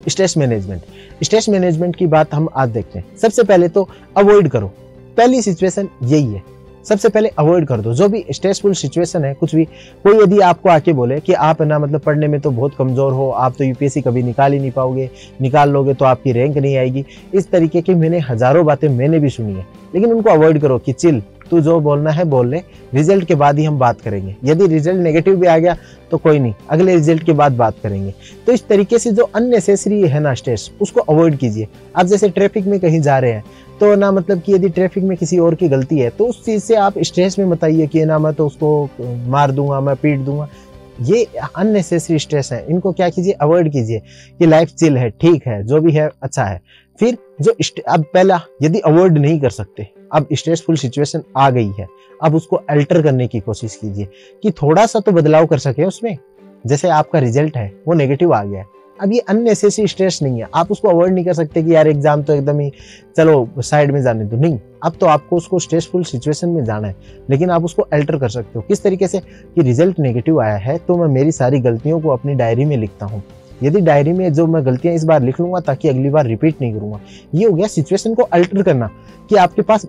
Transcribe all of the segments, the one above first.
Stress management. Stress management की बात हम आज देखते हैं। सबसे पहले तो अवॉइड करो, पहली सिचुएशन यही है। सबसे पहले अवॉइड कर दो जो भी स्ट्रेसफुल सिचुएशन है। कुछ भी कोई यदि आपको आके बोले कि आप ना मतलब पढ़ने में तो बहुत कमजोर हो, आप तो यूपीएससी कभी निकाल ही नहीं पाओगे, निकाल लोगे तो आपकी रैंक नहीं आएगी, इस तरीके की मैंने हजारों बातें मैंने भी सुनी है। लेकिन उनको अवॉइड करो कि चिल, तू जो बोलना है बोल ले, रिजल्ट के बाद ही हम बात करेंगे। यदि रिजल्ट नेगेटिव भी आ गया तो कोई नहीं, अगले रिजल्ट के बाद बात करेंगे। तो इस तरीके से जो अननेसेसरी है ना स्ट्रेस, उसको अवॉइड कीजिए। आप जैसे ट्रैफिक में कहीं जा रहे हैं तो ना मतलब कि यदि ट्रैफिक में किसी और की गलती है तो उस चीज से आप स्ट्रेस में मत आइए कि ना मैं तो उसको मार दूंगा, मैं पीट दूंगा। ये अननेसेसरी स्ट्रेस है, इनको क्या कीजिए, अवॉइड कीजिए कि लाइफ चिल है, ठीक है, जो भी है अच्छा है। फिर जो अब पहला यदि अवॉइड नहीं कर सकते, अब स्ट्रेसफुल सिचुएशन आ गई है, अब उसको अल्टर करने की कोशिश कीजिए कि थोड़ा सा तो बदलाव कर सके उसमें। जैसे आपका रिजल्ट है वो नेगेटिव आ गया है, अब ये अननेसेसरी स्ट्रेस नहीं है, आप उसको अवॉइड नहीं कर सकते कि यार एग्जाम तो एकदम ही चलो साइड में जाने दो, नहीं। अब तो आपको उसको स्ट्रेसफुल सिचुएशन में जाना है, लेकिन आप उसको अल्टर कर सकते हो। किस तरीके से कि रिजल्ट नेगेटिव आया है तो मैं मेरी सारी गलतियों को अपनी डायरी में लिखता हूँ। यदि डायरी में जो मैं गलतियां इस बार लिख लूंगा ताकि अगली बार रिपीट नहीं करूंगा। ये हो गया सिचुएशन को अल्टर करना कि आपके पास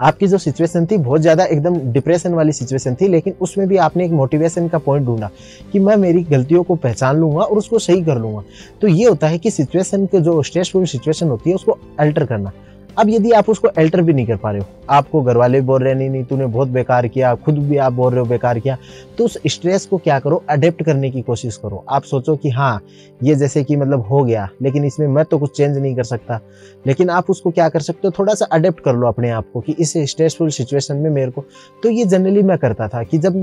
आपकी जो सिचुएशन थी बहुत ज्यादा एकदम डिप्रेशन वाली सिचुएशन थी, लेकिन उसमें भी आपने एक मोटिवेशन का पॉइंट ढूंढा कि मैं मेरी गलतियों को पहचान लूंगा और उसको सही कर लूंगा। तो ये होता है कि सिचुएशन के जो स्ट्रेसफुल सिचुएशन होती है उसको अल्टर करना। अब यदि आप उसको अल्टर भी नहीं कर पा रहे हो, आपको घर वाले बोल रहे नहीं तूने बहुत बेकार किया, खुद भी आप बोल रहे हो बेकार किया, तो उस स्ट्रेस को क्या करो, अडेप्ट करने की कोशिश करो। आप सोचो कि हाँ ये जैसे कि मतलब हो गया, लेकिन इसमें मैं तो कुछ चेंज नहीं कर सकता, लेकिन आप उसको क्या कर सकते हो, थोड़ा सा अडेप्ट कर लो अपने आप को कि इस स्ट्रेसफुल सिचुएशन में मेरे को। तो ये जनरली मैं करता था कि जब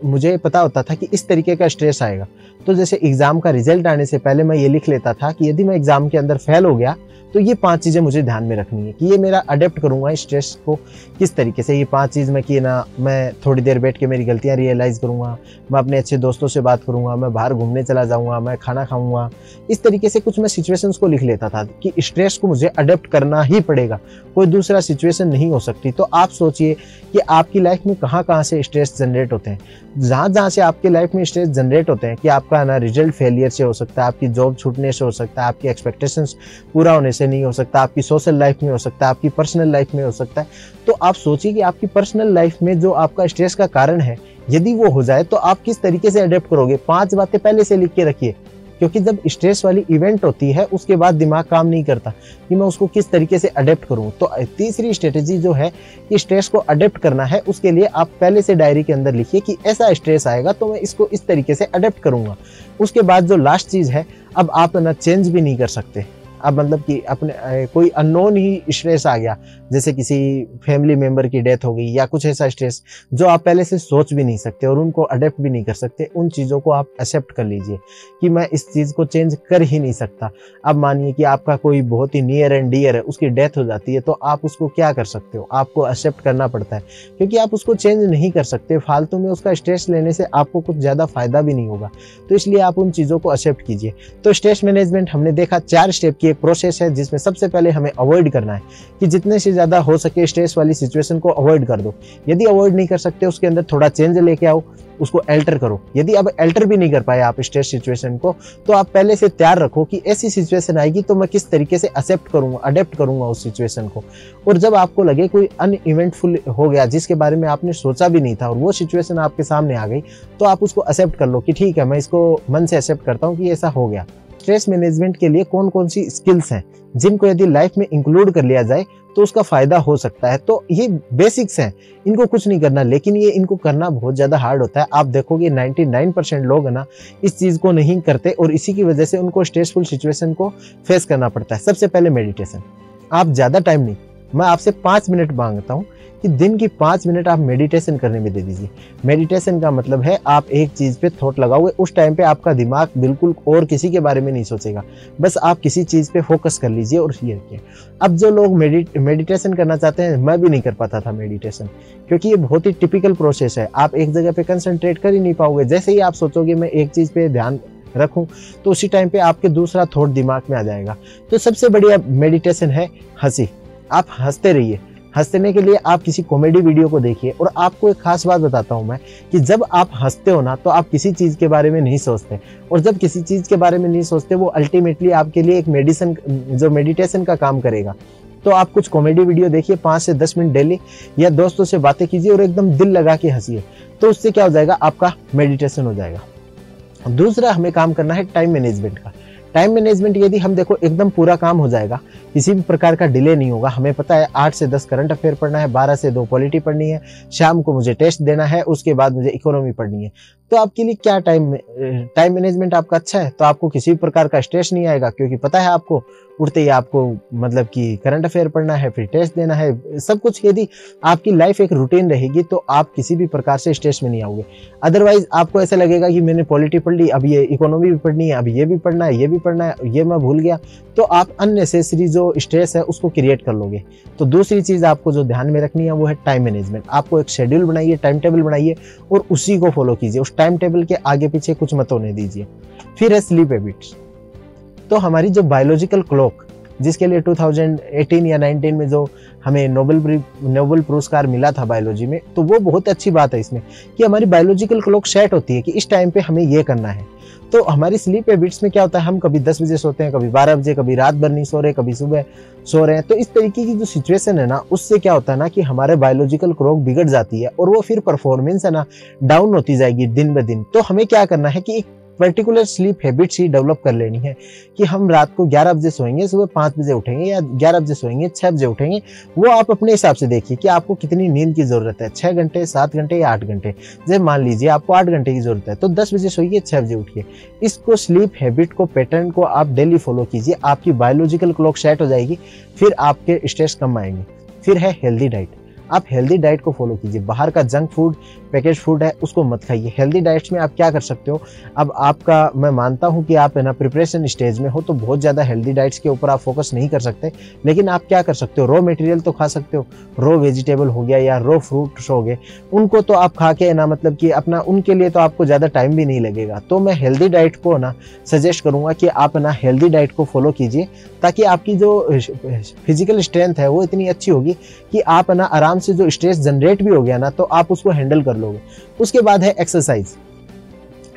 मुझे पता होता था कि इस तरीके का स्ट्रेस आएगा, तो जैसे एग्जाम का रिजल्ट आने से पहले मैं ये लिख लेता था कि यदि मैं एग्जाम के अंदर फेल हो गया तो ये 5 चीजें मुझे ध्यान में रखनी है कि ये मेरा अडेप्ट करूंगा स्ट्रेस को किस तरीके से। ये 5 चीज मैं कि ना मैं थोड़ी देर बैठ के मेरी गलतियां रियलाइज करूंगा, मैं अपने अच्छे दोस्तों से बात करूंगा, मैं बाहर घूमने चला जाऊंगा, मैं खाना खाऊंगा। इस तरीके से कुछ मैं सिचुएशंस को लिख लेता था कि स्ट्रेस को मुझे अडेप्ट करना ही पड़ेगा, कोई दूसरा सिचुएशन नहीं हो सकती। तो आप सोचिए कि आपकी लाइफ में कहाँ कहाँ से स्ट्रेस जनरेट होते हैं। जहां से आपकी लाइफ में स्ट्रेस जनरेट होते हैं कि आपका ना रिजल्ट फेलियर से हो सकता है, आपकी जॉब छूटने से हो सकता है, आपकी एक्सपेक्टेशंस पूरा होने से नहीं हो सकता, आपकी सोशल लाइफ में हो सकता है, आपकी पर्सनल लाइफ में हो सकता है। तो आप सोचिए कि आपकी पर्सनल लाइफ में जो आपका स्ट्रेस का कारण है, यदि वो हो जाए तो आप किस तरीके से अडेप्ट करोगे। 5 बातें पहले से लिख के रखिए, क्योंकि जब स्ट्रेस वाली इवेंट होती है उसके बाद दिमाग काम नहीं करता कि मैं उसको किस तरीके से अडेप्ट करूं। तो तीसरी स्ट्रेटेजी जो है कि स्ट्रेस को अडेप्ट करना है, उसके लिए आप पहले से डायरी के अंदर लिखिए कि ऐसा स्ट्रेस आएगा तो मैं इसको इस तरीके से अडेप्ट करूंगा। उसके बाद जो लास्ट चीज है, अब आप ना चेंज भी नहीं कर सकते। अब मतलब कि अपने कोई अननोन ही स्ट्रेस आ गया, जैसे किसी फैमिली मेंबर की डेथ हो गई या कुछ ऐसा स्ट्रेस जो आप पहले से सोच भी नहीं सकते और उनको अडेप्ट भी नहीं कर सकते, उन चीज़ों को आप एक्सेप्ट कर लीजिए कि मैं इस चीज़ को चेंज कर ही नहीं सकता। अब मानिए कि आपका कोई बहुत ही नियर एंड डियर है, उसकी डेथ हो जाती है, तो आप उसको क्या कर सकते हो, आपको एक्सेप्ट करना पड़ता है, क्योंकि आप उसको चेंज नहीं कर सकते। फालतू में उसका स्ट्रेस लेने से आपको कुछ ज़्यादा फायदा भी नहीं होगा, तो इसलिए आप उन चीज़ों को एक्सेप्ट कीजिए। तो स्ट्रेस मैनेजमेंट हमने देखा 4 स्टेप की एक प्रोसेस है, जिसमें सबसे पहले हमें अवॉइड करना है कि जितने से ज्यादा हो सके स्ट्रेस वाली सिचुएशन को अवॉइड कर दो। यदि अवॉइड नहीं कर सकते, उसके अंदर थोड़ा चेंज लेके आओ, उसको अल्टर करो। यदि अब अल्टर भी नहीं कर पाए आप स्ट्रेस सिचुएशन को, तो आप पहले से तैयार रखो कि ऐसी सिचुएशन आएगी तो मैं किस तरीके से एक्सेप्ट करूंगा, अडेप्ट करूंगा उस सिचुएशन को। और जब आपको लगे कोई अनइवेंटफुल हो गया जिसके बारे में आपने सोचा भी नहीं था और वो सिचुएशन आपके सामने आ गई, तो आप उसको एक्सेप्ट कर लो कि ठीक है, मैं इसको मन से एक्सेप्ट करता हूँ कि ऐसा हो गया। स्ट्रेस मैनेजमेंट के लिए कौन कौन सी स्किल्स हैं जिनको यदि लाइफ में इंक्लूड कर लिया जाए तो उसका फायदा हो सकता है। तो ये बेसिक्स हैं, इनको कुछ नहीं करना, लेकिन ये इनको करना बहुत ज्यादा हार्ड होता है। आप देखोगे 99% लोग है ना इस चीज को नहीं करते और इसी की वजह से उनको स्ट्रेसफुल सिचुएशन को फेस करना पड़ता है। सबसे पहले मेडिटेशन। आप ज्यादा टाइम नहीं, मैं आपसे 5 मिनट मांगता हूँ कि दिन की 5 मिनट आप मेडिटेशन करने में दे दीजिए। मेडिटेशन का मतलब है आप एक चीज पे थॉट लगाओगे, उस टाइम पे आपका दिमाग बिल्कुल और किसी के बारे में नहीं सोचेगा, बस आप किसी चीज पे फोकस कर लीजिए और ये रखिए। अब जो लोग मेडिटेशन करना चाहते हैं, मैं भी नहीं कर पाता था मेडिटेशन, क्योंकि ये बहुत ही टिपिकल प्रोसेस है, आप एक जगह पे कंसंट्रेट कर ही नहीं पाओगे। जैसे ही आप सोचोगे मैं एक चीज पे ध्यान रखूं, तो उसी टाइम पे आपके दूसरा थॉट दिमाग में आ जाएगा। तो सबसे बढ़िया मेडिटेशन है हंसी। आप हंसते रहिए, हंसने के लिए आप किसी कॉमेडी वीडियो को देखिए। और आपको एक खास बात बताता हूँ मैं कि जब आप हंसते हो ना तो आप किसी चीज़ के बारे में नहीं सोचते, और जब किसी चीज़ के बारे में नहीं सोचते वो अल्टीमेटली आपके लिए एक मेडिसिन, जो मेडिटेशन का काम करेगा। तो आप कुछ कॉमेडी वीडियो देखिए 5 से 10 मिनट डेली, या दोस्तों से बातें कीजिए और एकदम दिल लगा के हंसिए, तो उससे क्या हो जाएगा, आपका मेडिटेशन हो जाएगा। दूसरा हमें काम करना है टाइम मैनेजमेंट का। टाइम मैनेजमेंट यदि हम देखो एकदम पूरा काम हो जाएगा, किसी भी प्रकार का डिले नहीं होगा। हमें पता है 8 से 10 करंट अफेयर पढ़ना है, 12 से 2 पॉलिटी पढ़नी है, शाम को मुझे टेस्ट देना है, उसके बाद मुझे इकोनॉमी पढ़नी है। तो आपके लिए क्या टाइम मैनेजमेंट आपका अच्छा है तो आपको किसी भी प्रकार का स्ट्रेस नहीं आएगा, क्योंकि पता है आपको उठते ही आपको मतलब कि करंट अफेयर पढ़ना है, फिर टेस्ट देना है, सब कुछ। यदि आपकी लाइफ एक रूटीन रहेगी तो आप किसी भी प्रकार से स्ट्रेस में नहीं आओगे। अदरवाइज आपको ऐसा लगेगा कि मैंने पॉलिटी पढ़ ली, अब ये इकोनॉमी भी पढ़नी है, अब ये भी पढ़ना है, ये भी पढ़ना है, ये मैं भूल गया, तो आप अननेसेसरी जो स्ट्रेस है उसको क्रिएट कर लोगे। तो दूसरी चीज़ आपको जो ध्यान में रखनी है वो है टाइम मैनेजमेंट। आपको एक शेड्यूल बनाइए, टाइम टेबल बनाइए और उसी को फॉलो कीजिए। उस टाइम टेबल के आगे पीछे कुछ मत होने दीजिए। फिर है स्लीप हैबिट्स। तो हमारी जो बायोलॉजिकल क्लॉक, जिसके लिए 2018 या 19 में जो हमें नोबेल पुरस्कार मिला था बायोलॉजी में, तो वो बहुत अच्छी बात है इसमें कि हमारी बायोलॉजिकल क्लॉक सेट होती है कि इस टाइम पे हमें ये करना है। तो हमारी स्लीप हैबिट्स में क्या होता है, हम कभी 10 बजे सोते हैं, कभी 12 बजे, कभी रात भर नहीं सो रहे, कभी सुबह सो रहे हैं। तो इस तरीके की जो सिचुएशन है ना, उससे क्या होता है ना कि हमारे बायोलॉजिकल क्लॉक बिगड़ जाती है और वो फिर परफॉर्मेंस है ना डाउन होती जाएगी दिन ब दिन। तो हमें क्या करना है कि एक पर्टिकुलर स्लीप हैबिट्स ही डेवलप कर लेनी है कि हम रात को 11 बजे सोएंगे, सुबह 5 बजे उठेंगे, या 11 बजे सोएंगे 6 बजे उठेंगे। वो आप अपने हिसाब से देखिए कि आपको कितनी नींद की जरूरत है, 6 घंटे, 7 घंटे या 8 घंटे। जब मान लीजिए आपको 8 घंटे की जरूरत है तो 10 बजे सोइए, 6 बजे उठिए। इसको स्लीप हैबिट को, पैटर्न को आप डेली फॉलो कीजिए, आपकी बायोलॉजिकल क्लॉक सेट हो जाएगी, फिर आपके स्ट्रेस कम आएंगे। फिर है हेल्दी डाइट। आप हेल्दी डाइट को फॉलो कीजिए। बाहर का जंक फूड, पैकेज फूड है, उसको मत खाइए। हेल्दी डाइट्स में आप क्या कर सकते हो, अब आपका, मैं मानता हूं कि आप है ना प्रिपरेशन स्टेज में हो तो बहुत ज़्यादा हेल्दी डाइट्स के ऊपर आप फोकस नहीं कर सकते, लेकिन आप क्या कर सकते हो, रॉ मटेरियल तो खा सकते हो। रॉ वेजिटेबल हो गया या रॉ फ्रूट्स हो गए, उनको तो आप खा के ना मतलब कि अपना, उनके लिए तो आपको ज़्यादा टाइम भी नहीं लगेगा। तो मैं हेल्दी डाइट को ना सजेस्ट करूँगा कि आप ना हेल्दी डाइट को फॉलो कीजिए, ताकि आपकी जो फिजिकल स्ट्रेंथ है वो इतनी अच्छी होगी कि आप ना आराम से, जो स्ट्रेस जनरेट भी हो गया ना तो आप उसको हैंडल कर लोगे। उसके बाद है एक्सरसाइज।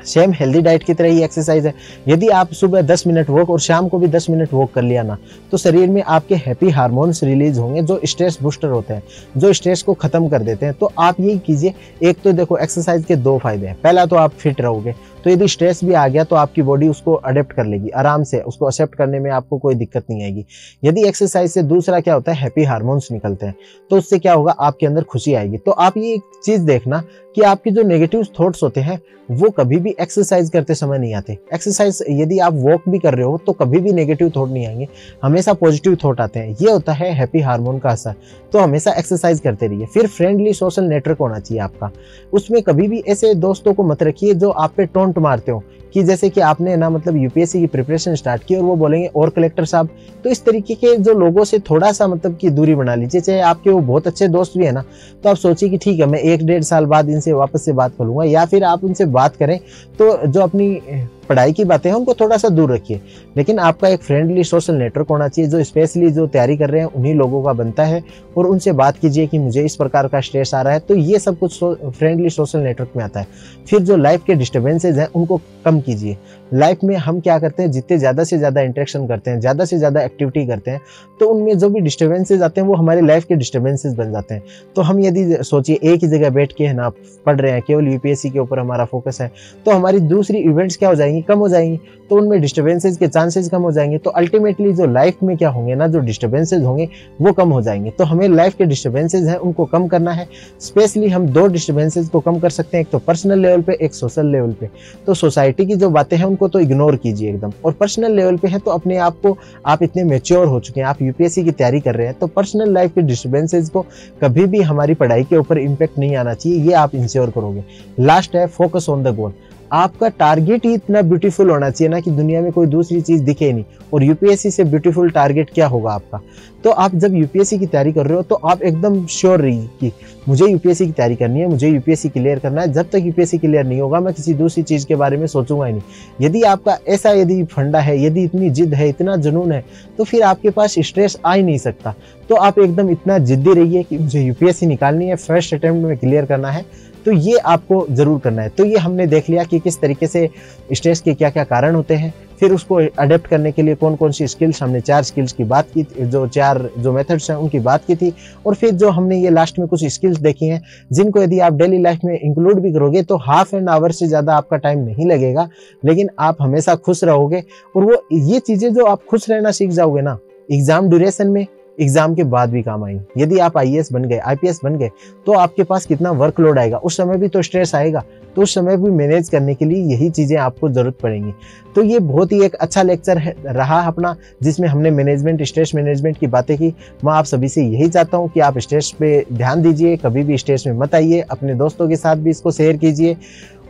सेम हेल्दी डाइट की तरह ही एक्सरसाइज है। यदि आप सुबह 10 मिनट वॉक और शाम को भी 10 मिनट वॉक कर लिया ना, तो शरीर में आपके हैप्पी हार्मोन्स रिलीज होंगे, जो स्ट्रेस बूस्टर होते हैं, जो स्ट्रेस को खत्म कर देते हैं। तो आप यही कीजिए। एक तो देखो एक्सरसाइज के 2 फायदे हैं। पहला तो आप फिट रहोगे, तो यदि स्ट्रेस भी आ गया तो आपकी बॉडी उसको अडेप्ट कर लेगी आराम से, उसको एक्सेप्ट करने में आपको कोई दिक्कत नहीं आएगी यदि एक्सरसाइज से। दूसरा क्या होता है, हैप्पी हार्मोन्स निकलते हैं, तो उससे क्या होगा, आपके अंदर खुशी आएगी। तो आप ये एक चीज देखना कि आपके जो नेगेटिव थॉट्स होते हैं वो कभी भी एक्सरसाइज करते समय नहीं आते। एक्सरसाइज यदि आप वॉक भी कर रहे हो तो कभी भी नेगेटिव थॉट नहीं आएंगे, हमेशा पॉजिटिव थॉट आते हैं। ये होता है हैप्पी हार्मोन का असर। तो हमेशा एक्सरसाइज करते रहिए। फिर फ्रेंडली सोशल नेटवर्क होना चाहिए आपका। उसमें कभी भी ऐसे दोस्तों को मत रखिए जो आप पे टोंट मारते हो, कि जैसे कि आपने ना मतलब यूपीएससी की प्रिपरेशन स्टार्ट की और वो बोलेंगे और कलेक्टर साहब। तो इस तरीके के जो लोगों से थोड़ा सा मतलब की दूरी बना लीजिए। चाहे आपके वो बहुत अच्छे दोस्त भी है ना, तो आप सोचिए कि ठीक है मैं 1-1.5 साल बाद इनसे वापस से बात कर लूंगा, या फिर आप उनसे बात करें तो जो अपनी पढ़ाई की बातें हैं उनको थोड़ा सा दूर रखिए। लेकिन आपका एक फ्रेंडली सोशल नेटवर्क होना चाहिए, जो स्पेशली जो तैयारी कर रहे हैं उन्हीं लोगों का बनता है, और उनसे बात कीजिए कि मुझे इस प्रकार का स्ट्रेस आ रहा है। तो ये सब कुछ फ्रेंडली सोशल नेटवर्क में आता है। फिर जो लाइफ के डिस्टर्बेंसेज हैं उनको कम कीजिए। लाइफ में हम क्या करते हैं, जितने ज़्यादा से ज़्यादा इंटरेक्शन करते हैं, ज़्यादा से ज़्यादा एक्टिविटी करते हैं, तो उनमें जो भी डिस्टर्बेंसेज आते हैं वो हमारी लाइफ के डिस्टर्बेंसेज बन जाते हैं। तो हम यदि सोचिए एक ही जगह बैठ के है ना पढ़ रहे हैं, केवल यूपीएससी के ऊपर हमारा फोकस है, तो हमारी दूसरी इवेंट्स क्या हो जाएंगी, कम हो जाएंगी, तो उनमें डिस्टर्बेंसेज के चांसेस कम हो जाएंगे। तो अल्टीमेटली जो लाइफ में क्या होंगे ना, जो डिस्टर्बेंसेज होंगे वो कम हो जाएंगे। तो हमें लाइफ के डिस्टर्बेंसेज हैं उनको कम करना है। स्पेशली हम 2 डिस्टर्बेंसेज को कम कर सकते हैं, एक तो पर्सनल लेवल पे, एक सोशल लेवल पे। तो सोसाइटी की जो बातें हैं उनको तो इग्नोर कीजिए एकदम, और पर्सनल लेवल पे है तो अपने आप को, आप इतने मैच्योर हो चुके हैं, आप यूपीएससी की तैयारी कर रहे हैं, तो पर्सनल लाइफ के डिस्टर्बेंसेज को कभी भी हमारी पढ़ाई के ऊपर इम्पैक्ट नहीं आना चाहिए, ये आप इंश्योर करोगे। लास्ट है फोकस ऑन द गोल। आपका टारगेट ही इतना ब्यूटीफुल होना चाहिए ना कि दुनिया में कोई दूसरी चीज दिखे नहीं। और यूपीएससी से ब्यूटीफुल टारगेट क्या होगा आपका। तो आप जब यूपीएससी की तैयारी कर रहे हो तो आप एकदम श्योर रहिए कि मुझे यूपीएससी की तैयारी करनी है, मुझे यूपीएससी क्लियर करना है। जब तक यूपीएससी क्लियर नहीं होगा मैं किसी दूसरी चीज के बारे में सोचूंगा ही नहीं। यदि आपका ऐसा यदि फंडा है, यदि इतनी जिद है, इतना जुनून है, तो फिर आपके पास स्ट्रेस आ ही नहीं सकता। तो आप एकदम इतना जिद्दी रहिए कि मुझे यूपीएससी निकालनी है, फर्स्ट अटेम्प्ट में क्लियर करना है। तो ये आपको जरूर करना है। तो ये हमने देख लिया कि किस तरीके से स्ट्रेस के क्या क्या कारण होते हैं, फिर उसको अडेप्ट करने के लिए कौन कौन सी स्किल्स, हमने 4 स्किल्स की बात की, जो 4 जो मेथड्स हैं उनकी बात की थी। और फिर जो हमने ये लास्ट में कुछ स्किल्स देखी हैं जिनको यदि आप डेली लाइफ में इंक्लूड भी करोगे तो हाफ एन आवर से ज़्यादा आपका टाइम नहीं लगेगा, लेकिन आप हमेशा खुश रहोगे। और वो ये चीज़ें जो आप खुश रहना सीख जाओगे ना, एग्जाम ड्यूरेशन में, एग्जाम के बाद भी काम आएंगे। यदि आप आईएएस बन गए, आईपीएस बन गए, तो आपके पास कितना वर्कलोड आएगा, उस समय भी तो स्ट्रेस आएगा। तो उस समय भी मैनेज करने के लिए यही चीजें आपको जरूरत पड़ेंगी। तो ये बहुत ही एक अच्छा लेक्चर रहा अपना, जिसमें हमने मैनेजमेंट, स्ट्रेस मैनेजमेंट की बातें की। मैं आप सभी से यही चाहता हूँ कि आप स्ट्रेस पे ध्यान दीजिए, कभी भी स्ट्रेस में मत आइए, अपने दोस्तों के साथ भी इसको शेयर कीजिए।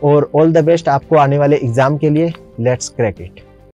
और ऑल द बेस्ट आपको आने वाले एग्जाम के लिए। Let's crack it.